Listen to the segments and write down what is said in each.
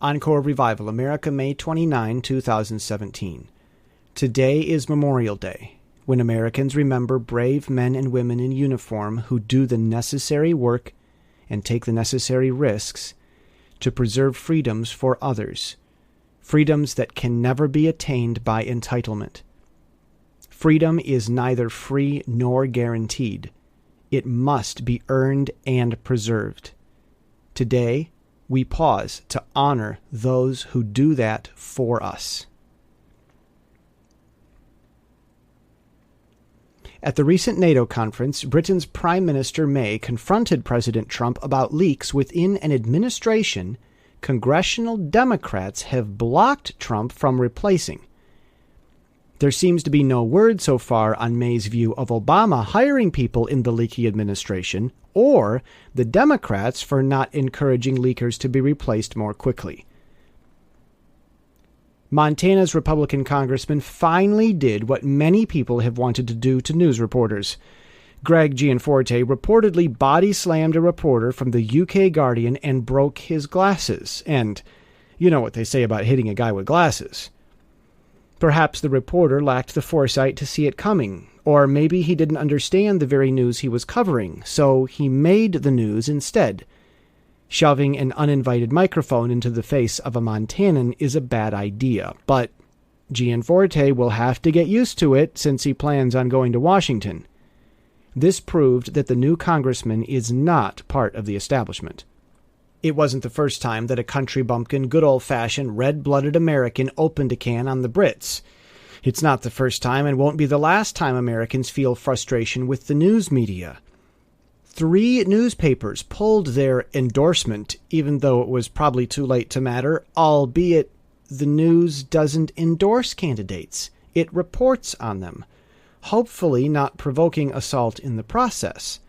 Encore Revival, America, May 29, 2017. Today is Memorial Day, when Americans remember brave men and women in uniform who do the necessary work and take the necessary risks to preserve freedoms for others, freedoms that can never be attained by entitlement. Freedom is neither free nor guaranteed. It must be earned and preserved. Today, we pause to honor those who do that for us. At the recent NATO conference, Britain's Prime Minister May confronted President Trump about leaks within an administration congressional Democrats have blocked Trump from replacing. There seems to be no word so far on May's view of Obama hiring people in the leaky administration or the Democrats for not encouraging leakers to be replaced more quickly. Montana's Republican congressman finally did what many people have wanted to do to news reporters. Greg Gianforte reportedly body-slammed a reporter from the UK Guardian and broke his glasses. And you know what they say about hitting a guy with glasses. Perhaps the reporter lacked the foresight to see it coming, or maybe he didn't understand the very news he was covering, so he made the news instead. Shoving an uninvited microphone into the face of a Montanan is a bad idea, but Gianforte will have to get used to it since he plans on going to Washington. This proved that the new congressman is not part of the establishment. It wasn't the first time that a country bumpkin, good old-fashioned, red-blooded American opened a can on the Brits. It's not the first time and won't be the last time Americans feel frustration with the news media. 3 newspapers pulled their endorsement, even though it was probably too late to matter, albeit the news doesn't endorse candidates. It reports on them, hopefully not provoking assault in the process.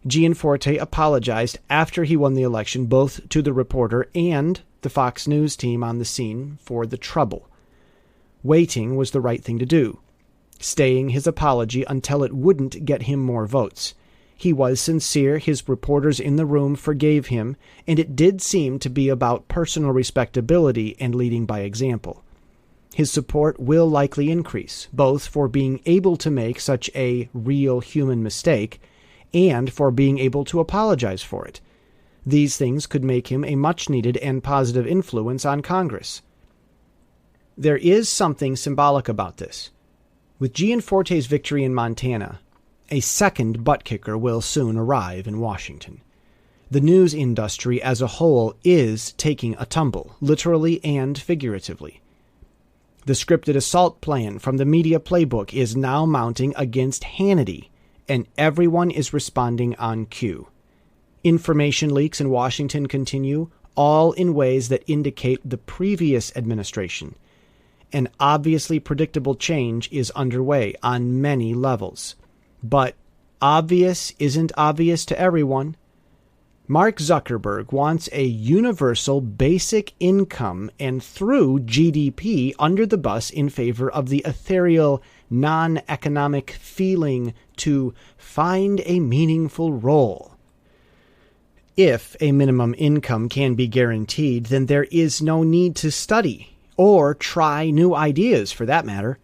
Gianforte apologized after he won the election both to the reporter and the Fox News team on the scene for the trouble. Waiting was the right thing to do, staying his apology until it wouldn't get him more votes. He was sincere, his reporters in the room forgave him, and it did seem to be about personal respectability and leading by example. His support will likely increase, both for being able to make such a real human mistake and for being able to apologize for it. These things could make him a much-needed and positive influence on Congress. There is something symbolic about this. With Gianforte's victory in Montana, a second butt-kicker will soon arrive in Washington. The news industry as a whole is taking a tumble, literally and figuratively. The scripted assault plan from the media playbook is now mounting against Hannity, and everyone is responding on cue. Information leaks in Washington continue, all in ways that indicate the previous administration. An obviously predictable change is underway on many levels. But obvious isn't obvious to everyone. Mark Zuckerberg wants a universal basic income and threw GDP under the bus in favor of the ethereal, non-economic feeling to find a meaningful role. If a minimum income can be guaranteed, then there is no need to study or try new ideas for that matter.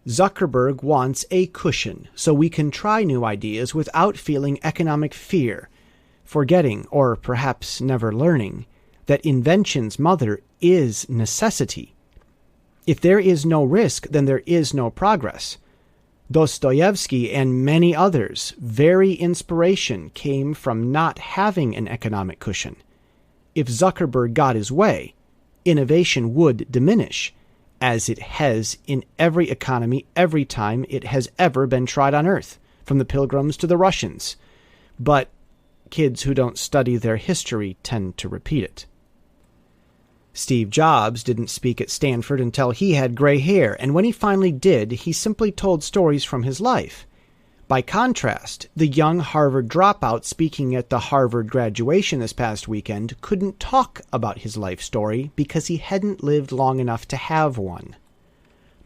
Zuckerberg wants a cushion so we can try new ideas without feeling economic fear, forgetting, or perhaps never learning, that invention's mother is necessity. If there is no risk, then there is no progress. Dostoevsky and many others' very inspiration came from not having an economic cushion. If Zuckerberg got his way, innovation would diminish, as it has in every economy every time it has ever been tried on Earth, from the Pilgrims to the Russians. But kids who don't study their history tend to repeat it. Steve Jobs didn't speak at Stanford until he had gray hair, and when he finally did, he simply told stories from his life. By contrast, the young Harvard dropout speaking at the Harvard graduation this past weekend couldn't talk about his life story because he hadn't lived long enough to have one.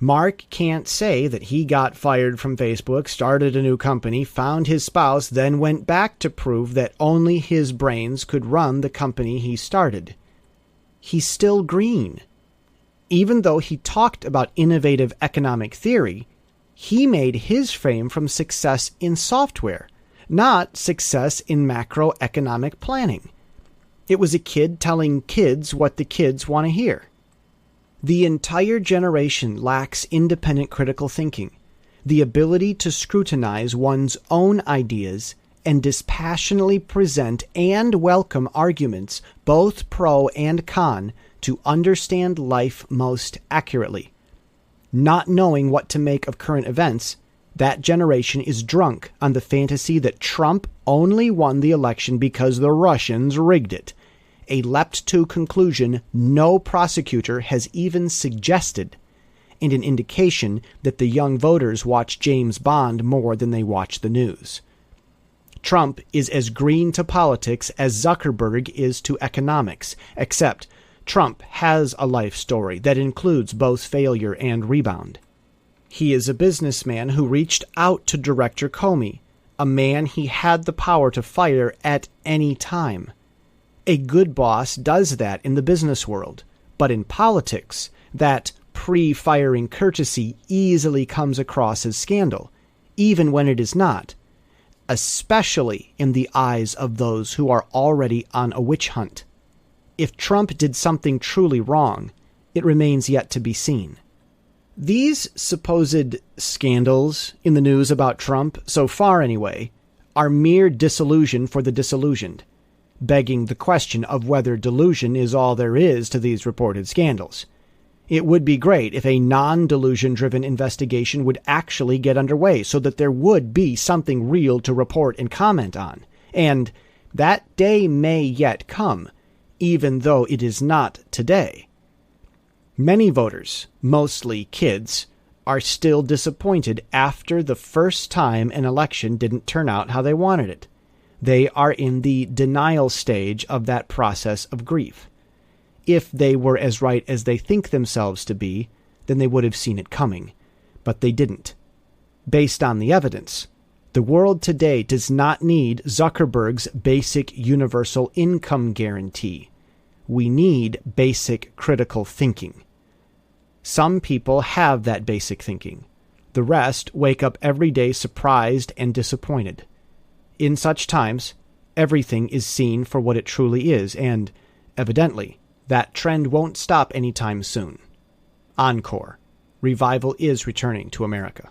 Mark can't say that he got fired from Facebook, started a new company, found his spouse, then went back to prove that only his brains could run the company he started. he's still green. Even though he talked about innovative economic theory, he made his fame from success in software, not success in macroeconomic planning. It was a kid telling kids what the kids want to hear. The entire generation lacks independent critical thinking, the ability to scrutinize one's own ideas and dispassionately present and welcome arguments, both pro and con, to understand life most accurately. Not knowing what to make of current events, that generation is drunk on the fantasy that Trump only won the election because the Russians rigged it, a leapt-to conclusion no prosecutor has even suggested, and an indication that the young voters watch James Bond more than they watch the news. Trump is as green to politics as Zuckerberg is to economics, except Trump has a life story that includes both failure and rebound. He is a businessman who reached out to Director Comey, a man he had the power to fire at any time. A good boss does that in the business world, but in politics, that pre-firing courtesy easily comes across as scandal, even when it is not, especially in the eyes of those who are already on a witch hunt. If Trump did something truly wrong, it remains yet to be seen. These supposed scandals in the news about Trump, so far anyway, are mere disillusion for the disillusioned, begging the question of whether delusion is all there is to these reported scandals. It would be great if a non-delusion-driven investigation would actually get underway so that there would be something real to report and comment on. And that day may yet come, even though it is not today. Many voters, mostly kids, are still disappointed after the first time an election didn't turn out how they wanted it. They are in the denial stage of that process of grief. If they were as right as they think themselves to be, then they would have seen it coming. But they didn't. Based on the evidence, the world today does not need Zuckerberg's basic universal income guarantee. We need basic critical thinking. Some people have that basic thinking. The rest wake up every day surprised and disappointed. In such times, everything is seen for what it truly is, and, evidently, that trend won't stop anytime soon. Encore. Revival is returning to America.